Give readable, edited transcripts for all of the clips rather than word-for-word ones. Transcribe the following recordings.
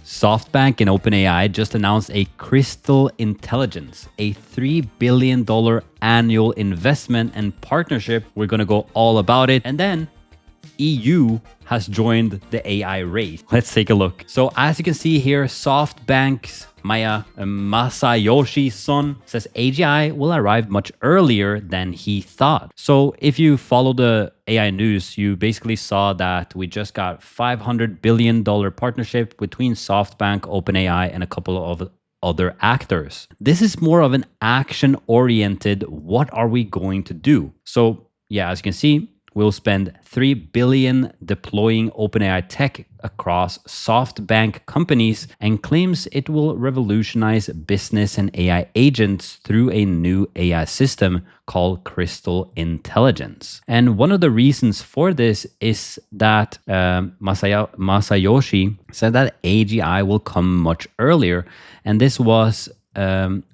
Softbank and OpenAI just announced a Crystal Intelligence, a $3 billion annual investment and partnership. We're going to go all about it. And then EU has joined the AI race. Let's take a look. So as you can see here, Softbank's Masayoshi Son says AGI will arrive much earlier than he thought. So if you follow the AI news, you basically saw that we just got $500 billion partnership between Softbank, OpenAI, and a couple of other actors. This is more of an action-oriented, what are we going to do? So yeah, as you can see, we'll spend $3 billion deploying OpenAI tech across SoftBank companies and claims it will revolutionize business and AI agents through a new AI system called Crystal Intelligence. And one of the reasons for this is that Masayoshi said that AGI will come much earlier. And this was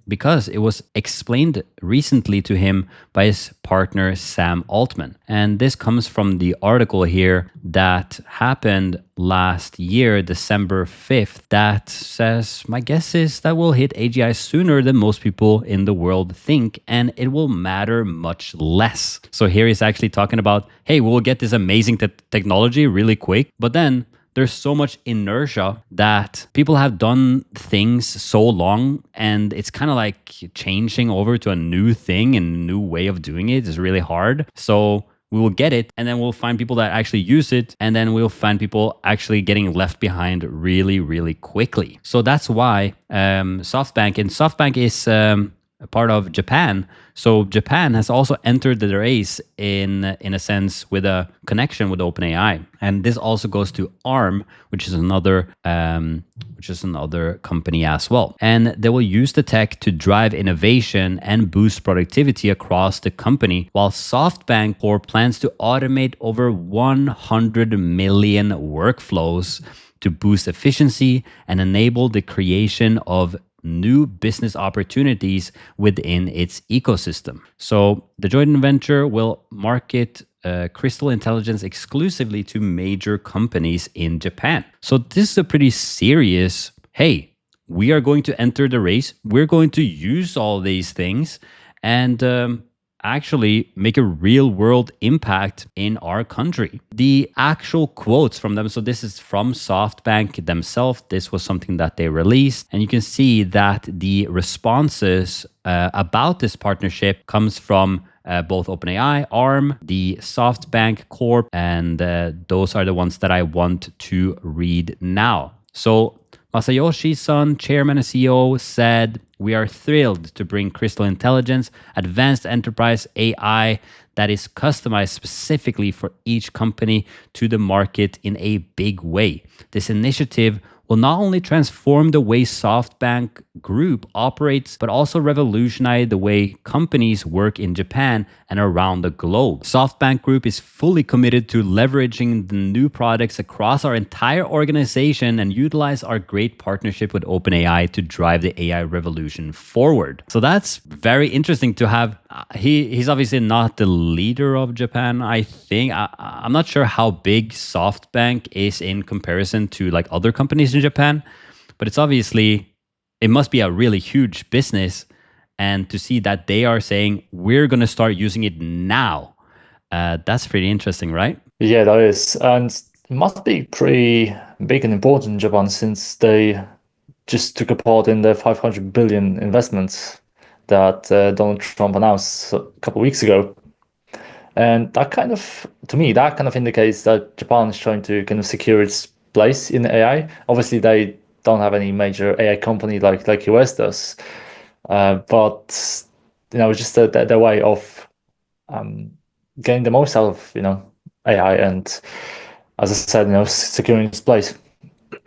because it was explained recently to him by his partner Sam Altman. And this comes from the article here that happened last year, December 5th, that says, my guess is that we'll hit AGI sooner than most people in the world think, and it will matter much less. So here he's actually talking about, hey, we'll get this amazing technology really quick, but then there's so much inertia that people have done things so long, and it's kind of like changing over to a new thing and a new way of doing it is really hard. So we will get it, and then we'll find people that actually use it, and then we'll find people actually getting left behind really, really quickly. So that's why SoftBank is a part of Japan. So Japan has also entered the race in a sense with a connection with OpenAI. And this also goes to ARM, which is another company as well. And they will use the tech to drive innovation and boost productivity across the company, while SoftBank Corp plans to automate over 100 million workflows to boost efficiency and enable the creation of new business opportunities within its ecosystem. So the joint venture will market Crystal Intelligence exclusively to major companies in Japan. So this is a pretty serious, hey, we are going to enter the race. We're going to use all these things and actually make a real world impact in our country. The actual quotes from them, so this is from SoftBank themselves. This was something that they released, and you can see that the responses about this partnership comes from both OpenAI, ARM, the SoftBank Corp, and those are the ones that I want to read now. So Masayoshi Son, chairman and CEO, said, "We are thrilled to bring Crystal Intelligence, advanced enterprise AI that is customized specifically for each company to the market in a big way. This initiative will not only transform the way SoftBank Group operates, but also revolutionize the way companies work in Japan and around the globe. SoftBank Group is fully committed to leveraging the new products across our entire organization and utilize our great partnership with OpenAI to drive the AI revolution forward." So that's very interesting to have. He's obviously not the leader of Japan, I think. I'm not sure how big SoftBank is in comparison to like other companies in Japan, but it's obviously, it must be a really huge business. And to see that they are saying, we're going to start using it now, that's pretty interesting, right? Yeah, that is. And it must be pretty big and important in Japan, since they just took a part in the 500 billion investments that Donald Trump announced a couple of weeks ago. And that kind of, to me, that kind of indicates that Japan is trying to kind of secure its place in AI. Obviously, they don't have any major AI company like US does. But it's just their way of getting the most out of AI, and as I said, securing its place.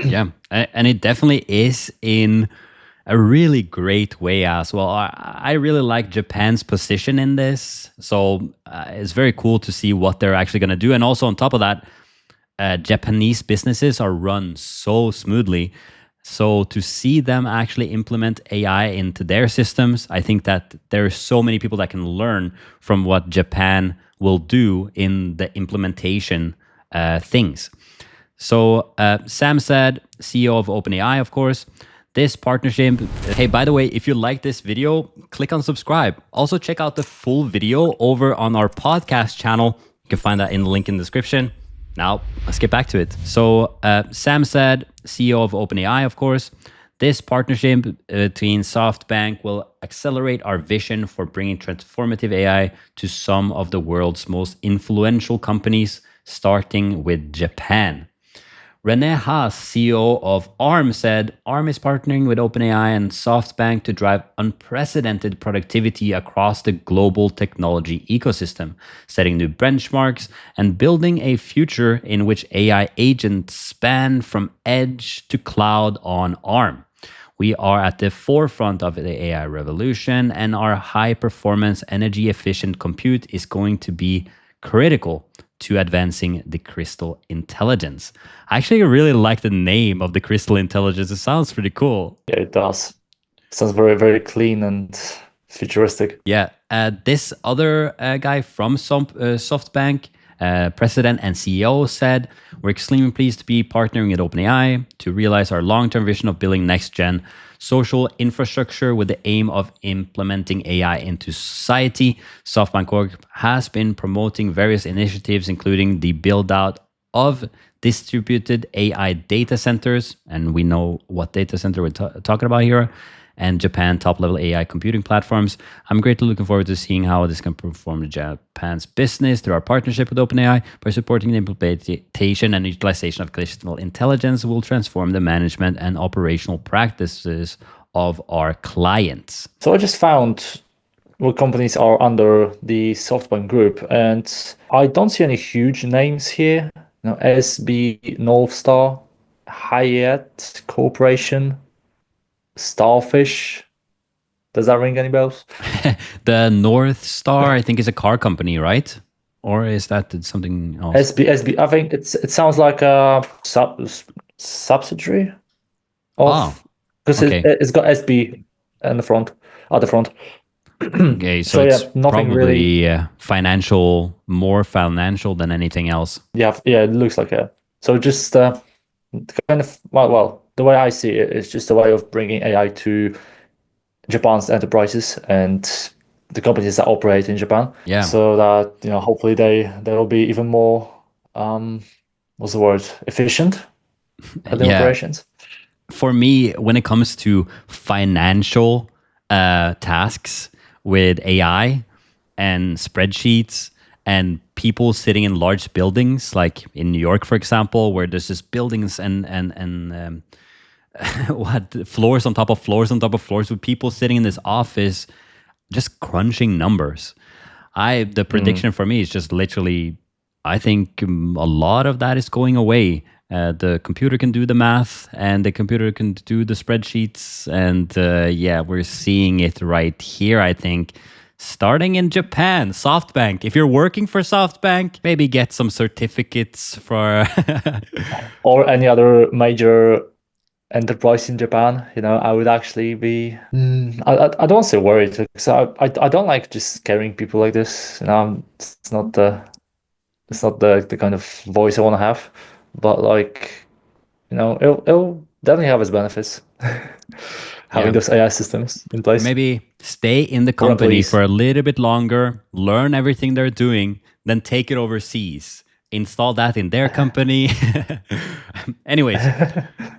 Yeah, and it definitely is in a really great way as well. I really like Japan's position in this, so it's very cool to see what they're actually going to do. And also on top of that, Japanese businesses are run so smoothly. So to see them actually implement AI into their systems, I think that there are so many people that can learn from what Japan will do in the implementation things. So Sam said, CEO of OpenAI, of course, this partnership. Hey, by the way, if you like this video, click on subscribe. Also, check out the full video over on our podcast channel. You can find that in the link in the description. Now, let's get back to it. So Sam said, CEO of OpenAI, of course, this partnership between Softbank will accelerate our vision for bringing transformative AI to some of the world's most influential companies, starting with Japan. René Haas, CEO of ARM, said ARM is partnering with OpenAI and SoftBank to drive unprecedented productivity across the global technology ecosystem, setting new benchmarks and building a future in which AI agents span from edge to cloud on ARM. We are at the forefront of the AI revolution, and our high-performance, energy-efficient compute is going to be critical to advancing the crystal intelligence. I actually really like the name of the crystal intelligence. It sounds pretty cool. Yeah, it does. Sounds very, very clean and futuristic. Yeah. This other guy from SoftBank, president and CEO, said, we're extremely pleased to be partnering with OpenAI to realize our long-term vision of building next-gen social infrastructure with the aim of implementing AI into society. SoftBank Corp has been promoting various initiatives, including the build-out of distributed AI data centers, and we know what data center we're talking about here, and Japan top-level AI computing platforms. I'm greatly looking forward to seeing how this can perform Japan's business through our partnership with OpenAI. By supporting the implementation and utilization of crystal intelligence, will transform the management and operational practices of our clients. So I just found what companies are under the SoftBank group, and I don't see any huge names here. SB Northstar, Hyatt Corporation, Starfish. Does that ring any bells? The North Star, I think, is a car company, right? Or is that something else? SB. I think it sounds like a subsidiary of, because okay. it's got SB at the front. Okay, so it's nothing probably really more financial than anything else. Yeah, it looks like it. So just kind of the way I see it is just a way of bringing AI to Japan's enterprises and the companies that operate in Japan. Yeah. So that hopefully they will be even more what's the word, efficient at the operations. For me, when it comes to financial tasks with AI and spreadsheets and people sitting in large buildings, like in New York, for example, where there's just buildings and what floors on top of floors on top of floors with people sitting in this office just crunching numbers. The prediction for me is just literally, I think a lot of that is going away. The computer can do the math and the computer can do the spreadsheets. And we're seeing it right here, I think. Starting in Japan, Softbank. If you're working for Softbank, maybe get some certificates for... or any other major enterprise in Japan. I would actually be... I don't want to say worried, because I don't like just scaring people like this. It's not the kind of voice I want to have. But it'll definitely have its benefits. Having those AI systems in place. Maybe stay in the company for a little bit longer, learn everything they're doing, then take it overseas. Install that in their company. Anyways,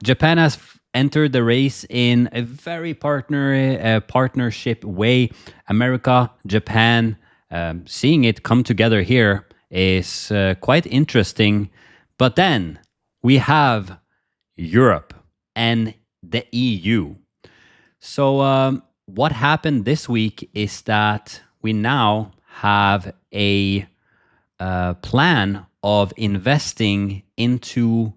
Japan has entered the race in a very partnership way. America, Japan, seeing it come together here is quite interesting. But then we have Europe and the EU. So what happened this week is that we now have a plan of investing into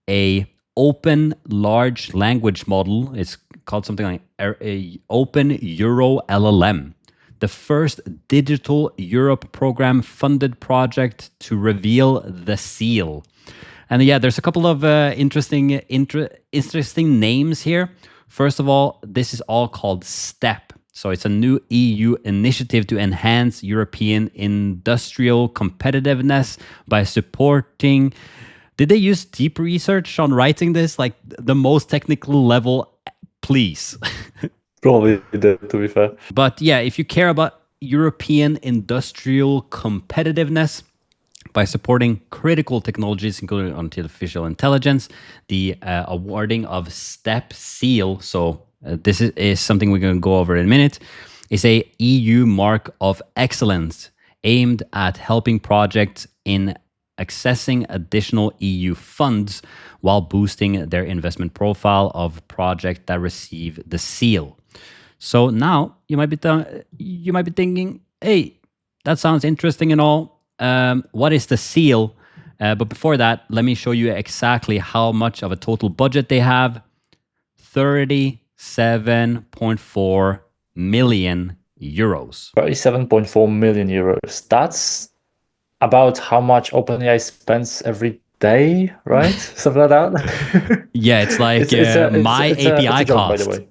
a open large language model. It's called something like a Open Euro LLM, the first digital Europe program funded project to reveal the seal. And there's a couple of interesting names here. First of all, this is all called STEP. So it's a new EU initiative to enhance European industrial competitiveness by supporting Did they use deep research on writing this? Like the most technical level, please. Probably did, to be fair. But yeah, if you care about European industrial competitiveness, by supporting critical technologies, including artificial intelligence, the awarding of STEP Seal. So this is something we're going to go over in a minute. Is a EU mark of excellence aimed at helping projects in accessing additional EU funds while boosting their investment profile of projects that receive the seal. So now you might be thinking, hey, that sounds interesting and all. What is the seal? But before that, let me show you exactly how much of a total budget they have. 37.4 million euros. 37.4 million euros. That's about how much OpenAI spends every day, right? Something like that. Yeah, it's like my It's API a joke, by the cost. way.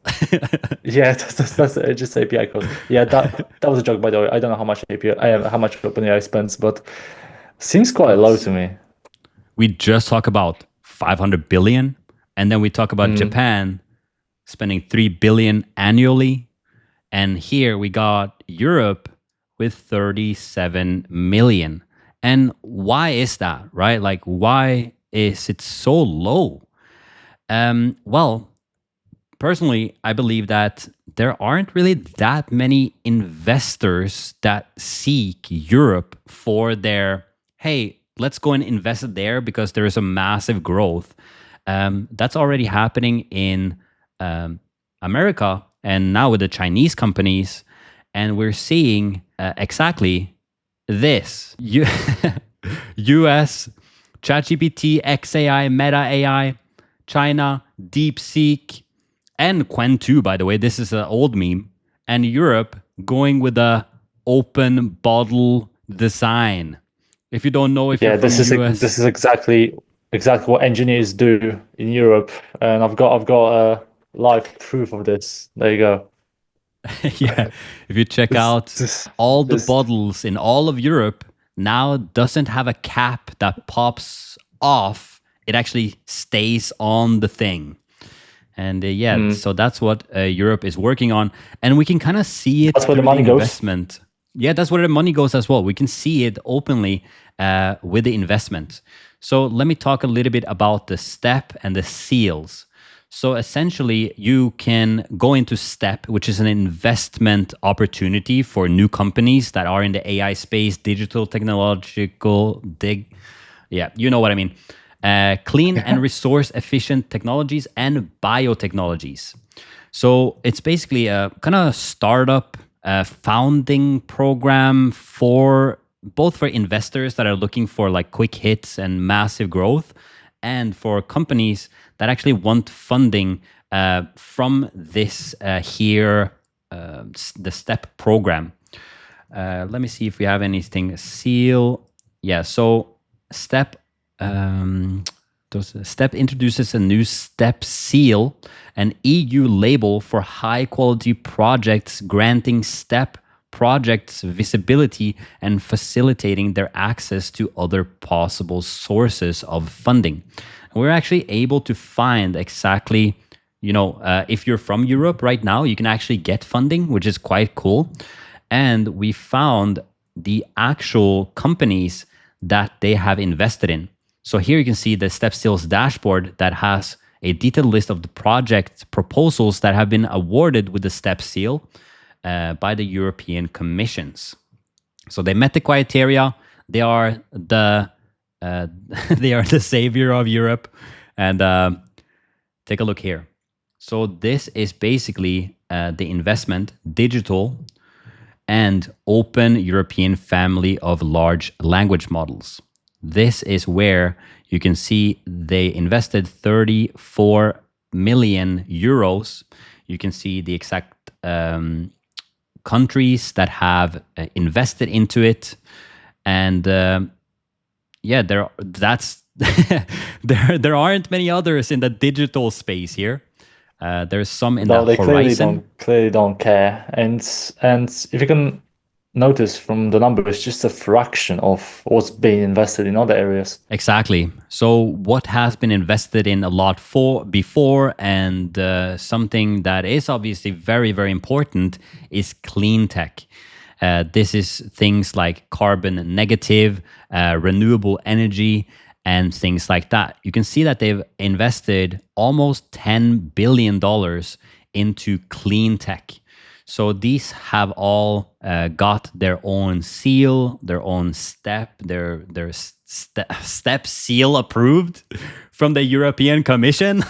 Yeah, that's just API cost. Yeah, that was a joke, by the way. I don't know how much how much OpenAI spends, but seems quite low to me. We just talk about 500 billion, and then we talk about Japan spending 3 billion annually. And here we got Europe with 37 million. And why is that, right? Like, why is it so low? Well, personally, I believe that there aren't really that many investors that seek Europe for their, hey, let's go and invest it there because there is a massive growth. That's already happening in America and now with the Chinese companies. And we're seeing exactly this. US, ChatGPT, XAI, Meta AI, China, DeepSeek, and Quen 2, by the way. This is an old meme. And Europe going with a open bottle design. If you don't know, if you're from US, this is exactly what engineers do in Europe, and I've got live proof of this. There you go. yeah, if you check out all the bottles in all of Europe now doesn't have a cap that pops off. It actually stays on the thing. And so that's what Europe is working on. And we can kind of see it That's where the through money goes. investment. Yeah, that's where the money goes as well. We can see it openly with the investment. So let me talk a little bit about the STEP and the seals. So essentially, you can go into STEP, which is an investment opportunity for new companies that are in the AI space, digital, technological, yeah, you know what I mean. Clean and resource efficient technologies and biotechnologies. So it's basically a kind of startup founding program for both for investors that are looking for like quick hits and massive growth, and for companies that actually want funding from this the STEP program. Let me see if we have anything. Seal. Yeah, so STEP STEP introduces a new STEP seal, an EU label for high quality projects, granting STEP projects visibility and facilitating their access to other possible sources of funding. And we're actually able to find exactly, if you're from Europe right now, you can actually get funding, which is quite cool. And we found the actual companies that they have invested in. So here you can see the STEP Seals dashboard that has a detailed list of the project proposals that have been awarded with the STEP Seal by the European Commissions. So they met the criteria. They are the savior of Europe. And take a look here. So this is basically the investment, digital and open European family of large language models. This is where you can see they invested 34 million euros. You can see the exact countries that have invested into it. And there aren't many others in the digital space here. There's some in the horizon. Clearly don't care. And if you can notice from the numbers, just a fraction of what's being invested in other areas. Exactly. So what has been invested in a lot for before, and something that is obviously very, very important is clean tech. This is things like carbon negative, renewable energy, and things like that. You can see that they've invested almost $10 billion into clean tech. So these have all got their own seal, their own step seal approved from the European Commission.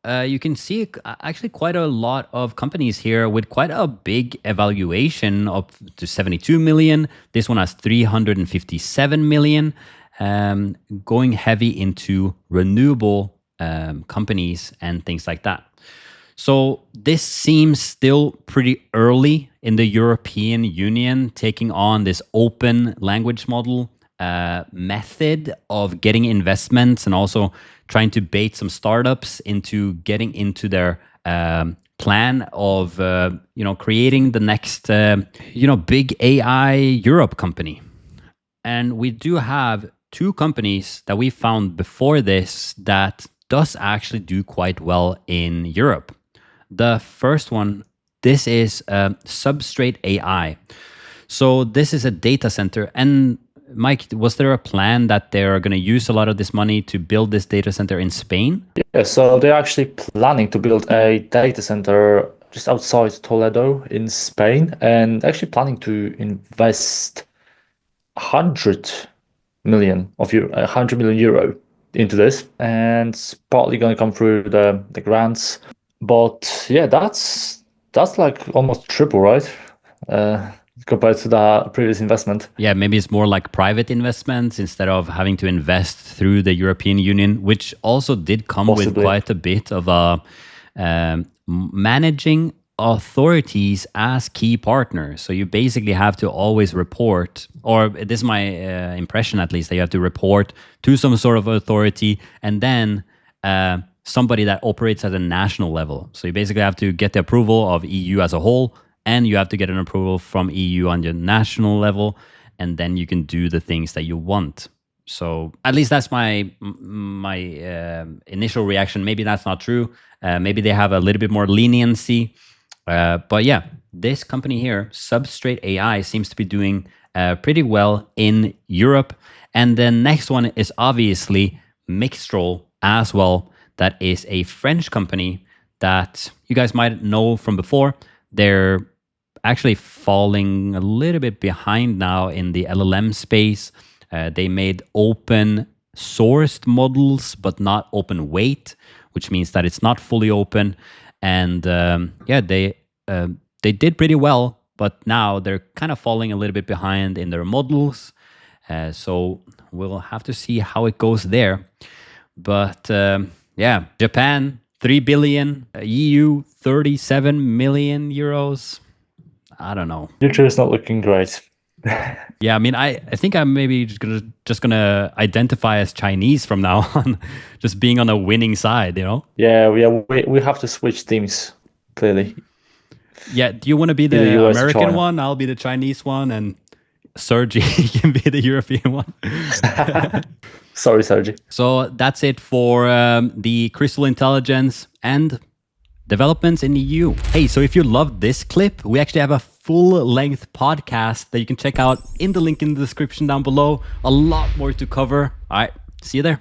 You can see actually quite a lot of companies here with quite a big evaluation up to 72 million. This one has 357 million, going heavy into renewable companies and things like that. So this seems still pretty early in the European Union taking on this open language model method of getting investments, and also trying to bait some startups into getting into their plan of creating the next big AI Europe company. And we do have two companies that we found before this that does actually do quite well in Europe. The first one, this is Substrate AI. So this is a data center. And Mike, was there a plan that they're going to use a lot of this money to build this data center in Spain? Yeah, so they're actually planning to build a data center just outside Toledo in Spain, and actually planning to invest 100 million euro into this, and it's partly going to come through the grants. But yeah, that's like almost triple, right? Compared to the previous investment. Yeah, maybe it's more like private investments instead of having to invest through the European Union, which also did come with quite a bit of managing authorities as key partners. So you basically have to always report, or this is my impression at least, that you have to report to some sort of authority, and then somebody that operates at a national level. So you basically have to get the approval of EU as a whole, and you have to get an approval from EU on your national level, and then you can do the things that you want. So at least that's my initial reaction. Maybe that's not true. Maybe they have a little bit more leniency. But yeah, this company here, Substrate AI, seems to be doing pretty well in Europe. And the next one is obviously Mixtral as well. That is a French company that you guys might know from before. They're actually falling a little bit behind now in the LLM space. They made open sourced models, but not open weight, which means that it's not fully open. And they did pretty well, but now they're kind of falling a little bit behind in their models. So we'll have to see how it goes there. But Japan, 3 billion, EU, 37 million euros. I don't know. Future is not looking great. Yeah, I mean, I think I'm maybe just gonna identify as Chinese from now on, just being on a winning side, you know? Yeah, we have to switch teams, clearly. Yeah, do you want to be the American one? I'll be the Chinese one, and Sergi can be the European one. Sorry, Sergi. So that's it for the Crystal Intelligence and developments in the EU. Hey, so if you loved this clip, we actually have a full-length podcast that you can check out in the link in the description down below. A lot more to cover. All right, see you there.